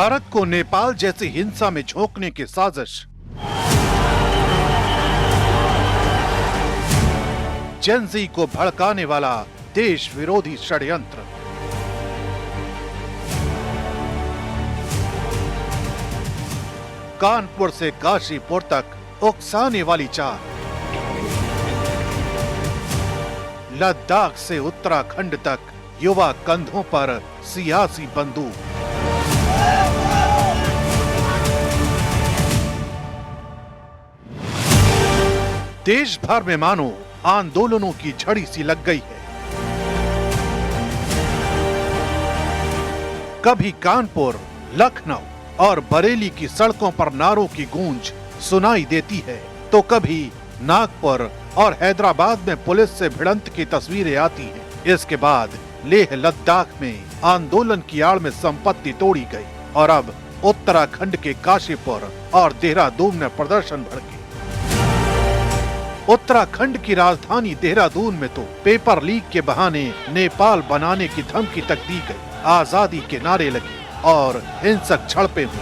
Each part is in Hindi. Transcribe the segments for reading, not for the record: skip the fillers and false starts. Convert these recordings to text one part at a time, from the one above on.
भारत को नेपाल जैसी हिंसा में झोंकने की साजिश। जेन ज़ी को भड़काने वाला देश विरोधी षड्यंत्र। कानपुर से काशीपुर तक उकसाने वाली चाल। लद्दाख से उत्तराखंड तक युवा कंधों पर सियासी बंदूक। देश भर में मानो आंदोलनों की झड़ी सी लग गई है। कभी कानपुर, लखनऊ और बरेली की सड़कों पर नारों की गूंज सुनाई देती है, तो कभी नागपुर और हैदराबाद में पुलिस से भिड़ंत की तस्वीरें आती हैं। इसके बाद लेह लद्दाख में आंदोलन की आड़ में संपत्ति तोड़ी गई और अब उत्तराखंड के काशीपुर और देहरादून में प्रदर्शन भड़के। उत्तराखंड की राजधानी देहरादून में तो पेपर लीक के बहाने नेपाल बनाने की धमकी तक दी गई, आजादी के नारे लगे और हिंसक झड़पें हुई।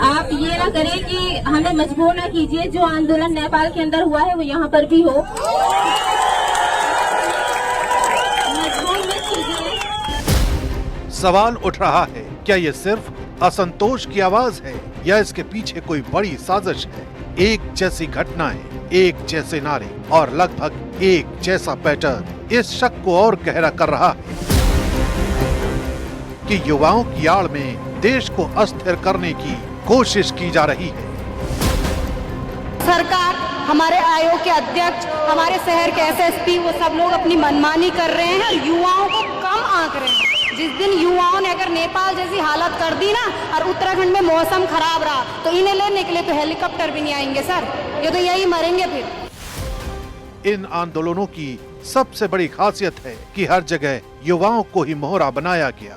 आप ये ना करें कि हमें मजबूर ना कीजिए, जो आंदोलन नेपाल के अंदर हुआ है वो यहाँ पर भी हो। मजबूर मत कीजिए। सवाल उठ रहा है, क्या ये सिर्फ असंतोष की आवाज है या इसके पीछे कोई बड़ी साजिश है? एक जैसी घटनाएं, एक जैसे नारे और लगभग एक जैसा पैटर्न इस शक को और गहरा कर रहा है कि युवाओं की आड़ में देश को अस्थिर करने की कोशिश की जा रही है। सरकार, हमारे आयोग के अध्यक्ष, हमारे शहर के एसएसपी, वो सब लोग अपनी मनमानी कर रहे हैं और युवाओं को कम आंक रहे हैं। जिस दिन युवाओं ने अगर नेपाल जैसी हालत कर दी ना और उत्तराखंड में मौसम खराब रहा तो इन्हें लेने के लिए तो हेलीकॉप्टर भी नहीं आएंगे सर, ये तो यही मरेंगे फिर। इन आंदोलनों की सबसे बड़ी खासियत है कि हर जगह युवाओं को ही मोहरा बनाया गया।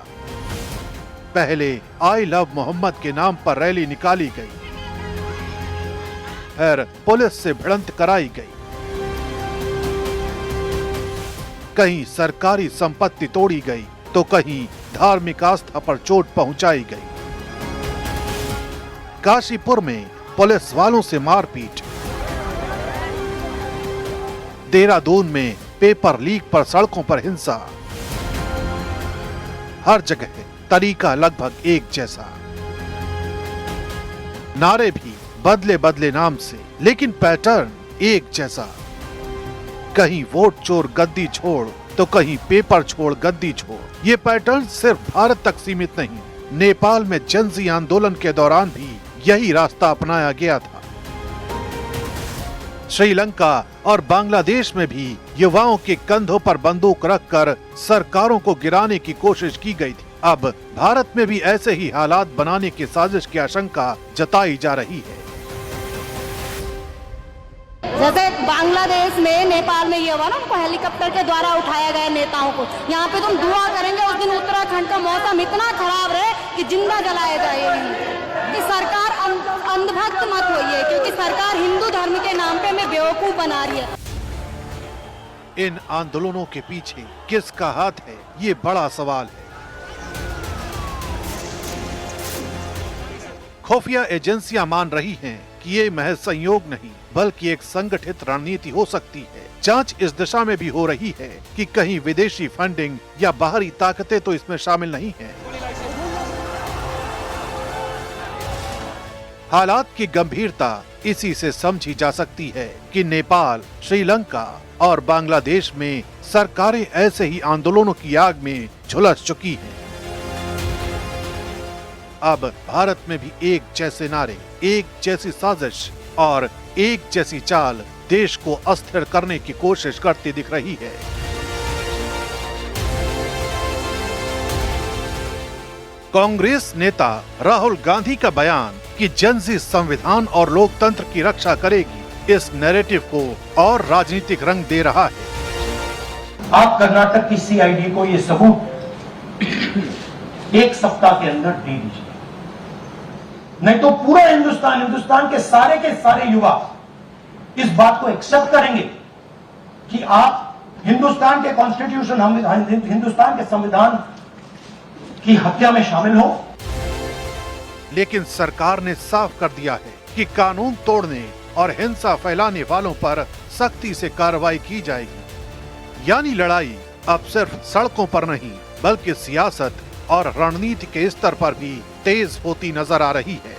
पहले आई लव मोहम्मद के नाम पर रैली निकाली गई, फिर पुलिस से भिड़ंत कराई गई, कहीं सरकारी संपत्ति तोड़ी गई तो कहीं धार्मिक आस्था पर चोट पहुंचाई गई। काशीपुर में पुलिस वालों से मारपीट, देहरादून में पेपर लीक पर सड़कों पर हिंसा। हर जगह तरीका लगभग एक जैसा, नारे भी बदले बदले नाम से, लेकिन पैटर्न एक जैसा। कहीं वोट चोर गद्दी छोड़ तो कहीं पेपर छोड़ गद्दी छोड़। ये पैटर्न सिर्फ भारत तक सीमित नहीं, नेपाल में जेन ज़ी आंदोलन के दौरान भी यही रास्ता अपनाया गया था। श्रीलंका और बांग्लादेश में भी युवाओं के कंधों पर बंदूक रखकर सरकारों को गिराने की कोशिश की गई थी। अब भारत में भी ऐसे ही हालात बनाने की साजिश की आशंका जताई जा रही है। जैसे बांग्लादेश में, नेपाल में ये हुआ ना, उनको हेलीकॉप्टर के द्वारा उठाया गया नेताओं को। यहाँ पे तुम दुआ करेंगे उस दिन उत्तराखंड का मौसम इतना खराब रहे कि जिंदा जलाए जाए। कि सरकार अंधभक्त मत होइए, क्योंकि सरकार हिंदू धर्म के नाम पे हमें बेवकूफ बना रही है। इन आंदोलनों के पीछे किसका हाथ है, ये बड़ा सवाल है। खुफिया एजेंसियां मान रही हैं कि ये महज संयोग नहीं बल्कि एक संगठित रणनीति हो सकती है। जांच इस दिशा में भी हो रही है कि कहीं विदेशी फंडिंग या बाहरी ताकतें तो इसमें शामिल नहीं हैं। हालात की गंभीरता इसी से समझी जा सकती है कि नेपाल, श्रीलंका और बांग्लादेश में सरकारें ऐसे ही आंदोलनों की आग में झुलस चुकी हैं। अब भारत में भी एक जैसे नारे, एक जैसी साजिश और एक जैसी चाल देश को अस्थिर करने की कोशिश करती दिख रही है। कांग्रेस नेता राहुल गांधी का बयान कि जेन ज़ी संविधान और लोकतंत्र की रक्षा करेगी, इस नैरेटिव को और राजनीतिक रंग दे रहा है। आप कर्नाटक की सीआईडी को ये सबूत एक सप्ताह के अंदर दे दीजिए, नहीं तो पूरा हिंदुस्तान के सारे युवा इस बात को एक्सेप्ट करेंगे कि आप हिंदुस्तान के कॉन्स्टिट्यूशन, हिंदुस्तान के संविधान की हत्या में शामिल हो। लेकिन सरकार ने साफ कर दिया है कि कानून तोड़ने और हिंसा फैलाने वालों पर सख्ती से कार्रवाई की जाएगी। यानी लड़ाई अब सिर्फ सड़कों पर नहीं बल्कि सियासत और रणनीति के स्तर पर भी तेज होती नजर आ रही है।